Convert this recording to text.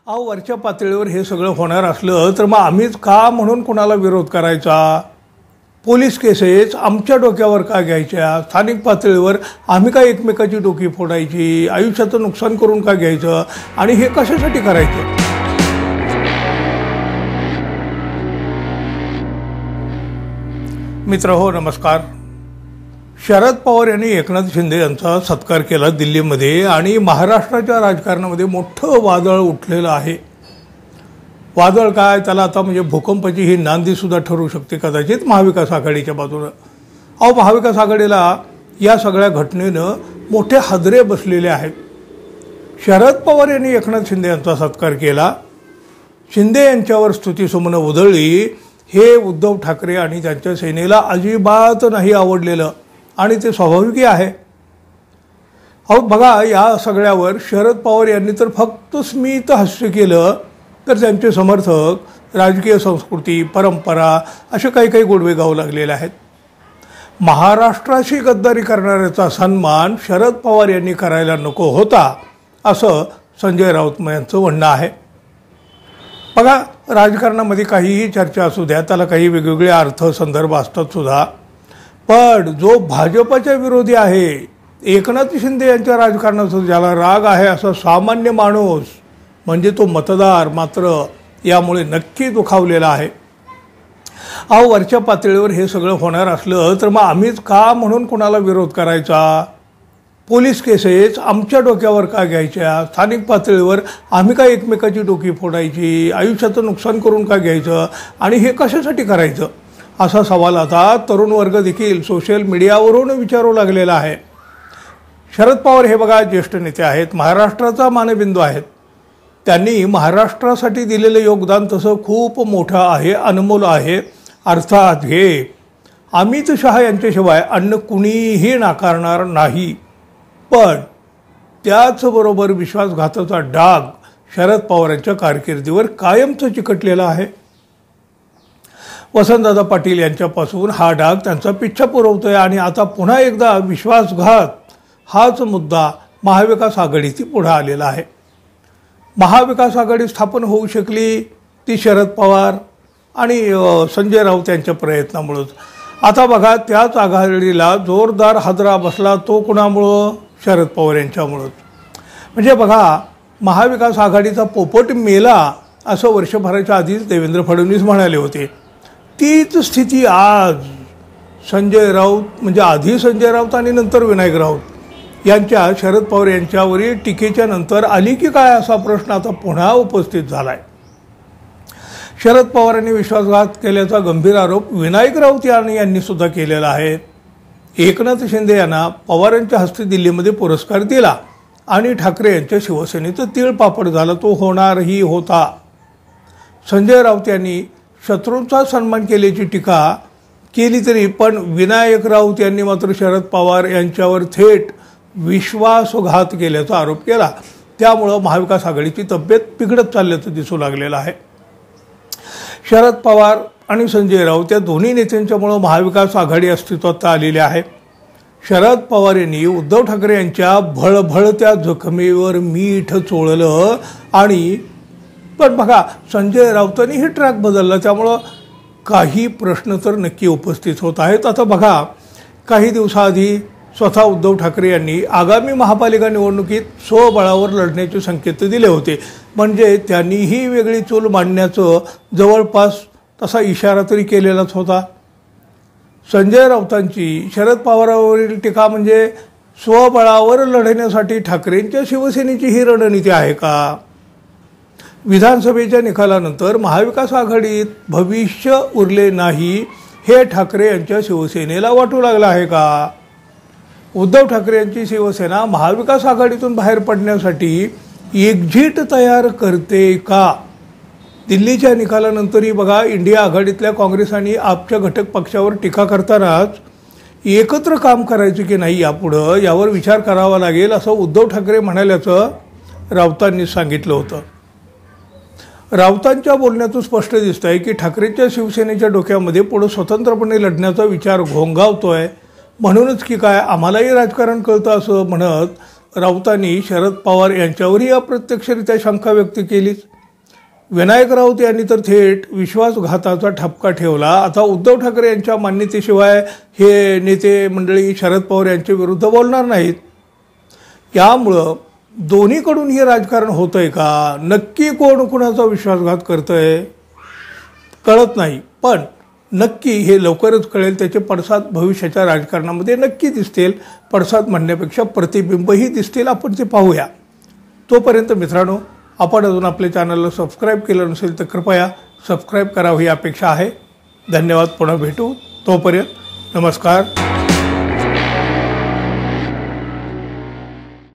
अहो वरच्या पातळीवर हे सगळं होणार असलं तर मग आम्हीच का म्हणून कोणाला विरोध करायचा? पोलीस केसेस आमच्या डोक्यावर का घ्यायच्या? स्थानिक पातळीवर आम्ही काय एकमेकाची डोकी फोडायची? आयुष्याचं नुकसान करून का घ्यायचं? आणि हे कशासाठी करायचं? मित्र हो, नमस्कार. शरद पवार यांनी एकनाथ शिंदे यांचा सत्कार केला दिल्लीमध्ये आणि महाराष्ट्राच्या राजकारणामध्ये मोठं वादळ उठलेलं आहे. वादळ काय, त्याला आता म्हणजे भूकंपाची ही नांदी सुद्धा ठरू शकते कदाचित महाविकास आघाडीच्या बाजूनं. अहो महाविकास आघाडीला या सगळ्या घटनेनं मोठे हादरे बसलेले आहेत. शरद पवार यांनी एकनाथ शिंदे यांचा सत्कार केला. शिंदे यांच्यावर स्तुतीसुमनं उधळली. हे उद्धव ठाकरे आणि त्यांच्या सेनेला अजिबात नाही आवडलेलं आणि ते स्वाभाविकही आहे. अहो बघा, या सगळ्यावर शरद पवार यांनी तर फक्त स्मित हास्य केलं, तर त्यांचे समर्थक राजकीय संस्कृती, परंपरा असे काही काही गोडवे गाऊ लागलेले आहेत. महाराष्ट्राशी गद्दारी करणाऱ्याचा सन्मान शरद पवार यांनी करायला नको होता, असं संजय राऊत यांचं म्हणणं आहे. बघा, राजकारणामध्ये काहीही चर्चा असू द्या, त्याला काही वेगवेगळे अर्थ संदर्भ असतात सुद्धा, पण जो भाजपच्या विरोधी आहे, एकनाथ शिंदे यांच्या राजकारणाचा ज्याला राग आहे, असा सामान्य माणूस म्हणजे तो मतदार मात्र यामुळे नक्की दुखावलेला आहे. अहो वरच्या पातळीवर हे सगळं होणार असलं तर मग आम्हीच का म्हणून कोणाला विरोध करायचा? पोलीस केसेस आमच्या डोक्यावर का घ्यायच्या? स्थानिक पातळीवर आम्ही काय एकमेकाची डोकी फोडायची? आयुष्याचं नुकसान करून का घ्यायचं? आणि हे कशासाठी करायचं? असा सवाल आता तरुण वर्ग देखील सोशल मीडियावरून विचारू लागलेला आहे. शरद पवार हे बघा ज्येष्ठ नेते आहेत, महाराष्ट्राचा मानबिंदू आहेत. त्यांनी महाराष्ट्रासाठी दिलेलं योगदान तसं खूप मोठं आहे, अनमोल आहे. अर्थात हे अमित शहा यांच्याशिवाय अन्य कुणीही नाकारणार नाही. पण त्याचबरोबर विश्वासघाताचा डाग शरद पवारांच्या कारकिर्दीवर कायमच चिकटलेला आहे. वसंतदादा पाटील यांच्यापासून हा डाग त्यांचा पिच्छा पुरवतोय आणि आता पुन्हा एकदा विश्वासघात हाच मुद्दा महाविकास आघाडीची पुढे आलेला आहे. महाविकास आघाडी स्थापन होऊ शकली ती शरद पवार आणि संजय राऊत यांच्या प्रयत्नामुळंच. आता बघा, त्याच आघाडीला जोरदार हादरा बसला, तो कुणामुळं? शरद पवार यांच्यामुळंच. म्हणजे बघा, महाविकास आघाडीचा पोपट मेला असं वर्षभराच्या आधीच देवेंद्र फडणवीस म्हणाले होते. तीच स्थिती आज संजय राऊत, म्हणजे आधी संजय राऊत आणि नंतर विनायक राऊत यांच्या शरद पवार यांच्यावरील टीकेच्या नंतर आली की काय, असा प्रश्न आता पुन्हा उपस्थित झाला आहे. शरद पवारांनी विश्वासघात केल्याचा गंभीर आरोप विनायक राऊत यांनी सुद्धा केलेला आहे. एकनाथ शिंदे यांना पवारांच्या हस्ते दिल्लीमध्ये पुरस्कार दिला आणि ठाकरे यांच्या शिवसेनेचं तीळपापड झालं, तो होणारही होता. संजय राऊत यांनी शत्रूंचा सन्मान केल्याची टीका केली तरी पण विनायक राऊत यांनी मात्र शरद पवार यांच्यावर थेट विश्वासघात केल्याचा आरोप केला. त्यामुळं महाविकास आघाडीची तब्येत बिघडत चालल्याचं दिसू लागलेलं आहे. शरद पवार आणि संजय राऊत या दोन्ही नेत्यांच्यामुळं महाविकास आघाडी अस्तित्वात आलेली आहे. शरद पवार यांनी उद्धव ठाकरे यांच्या भळभळत्या जखमेवर मीठ चोळलं आणि पण बघा, संजय राऊतांनीही ट्रॅक बदलला, त्यामुळं काही प्रश्न तर नक्की उपस्थित होत आहेत. आता बघा, काही दिवसाआधी स्वतः उद्धव ठाकरे यांनी आगामी महापालिका निवडणुकीत स्वबळावर लढण्याचे संकेत दिले होते. म्हणजे त्यांनीही वेगळी चूल मांडण्याचं जवळपास तसा इशारा तरी केलेलाच होता. संजय राऊतांची शरद पवारांवरील टीका म्हणजे स्वबळावर लढण्यासाठी ठाकरेंच्या शिवसेनेची ही रणनीती आहे का? विधानसभेच्या निकालानंतर महाविकास आघाडीत भविष्य उरले नाही हे ठाकरे यांच्या शिवसेनेला वाटू लागलं आहे का? उद्धव ठाकरे यांची शिवसेना महाविकास आघाडीतून बाहेर पडण्यासाठी एक्झिट तयार करते का? दिल्लीच्या निकालानंतरही बघा, इंडिया आघाडीतल्या काँग्रेस आणि आपच्या घटक पक्षावर टीका करतानाच एकत्र काम करायचं की नाही यापुढं यावर विचार करावा लागेल, असं उद्धव ठाकरे म्हणाल्याचं राऊतांनी सांगितलं होतं. राऊतांच्या बोलण्यातून स्पष्ट दिसत आहे की ठाकरेंच्या शिवसेनेच्या डोक्यामध्ये पुढे स्वतंत्रपणे लढण्याचा विचार घोंगावतोय. म्हणूनच की काय, आम्हालाही राजकारण कळतं असं म्हणत राऊतांनी शरद पवार यांच्यावरही अप्रत्यक्षरित्या शंका व्यक्त केलीच. विनायक राऊत यांनी तर थेट विश्वासघाताचा ठपका ठेवला. आता उद्धव ठाकरे यांच्या मान्यतेशिवाय हे नेते मंडळी शरद पवार यांच्या विरुद्ध बोलणार नाहीत. यामुळं दोन्हीकडून हे राजकारण होतंय का, नक्की कोण कुणाचा विश्वासघात करतंय कळत नाही. पण नक्की हे लवकरच कळेल. त्याचे पडसाद भविष्याच्या राजकारणामध्ये नक्की दिसतील. पडसाद म्हणण्यापेक्षा प्रतिबिंबही दिसतील. आपण ते पाहूया. तोपर्यंत मित्रांनो, आपण अजून आपल्या चॅनलला सबस्क्राईब केलं नसेल तर कृपया सबस्क्राईब करावं ही अपेक्षा आहे. धन्यवाद. पुन्हा भेटू. तोपर्यंत नमस्कार.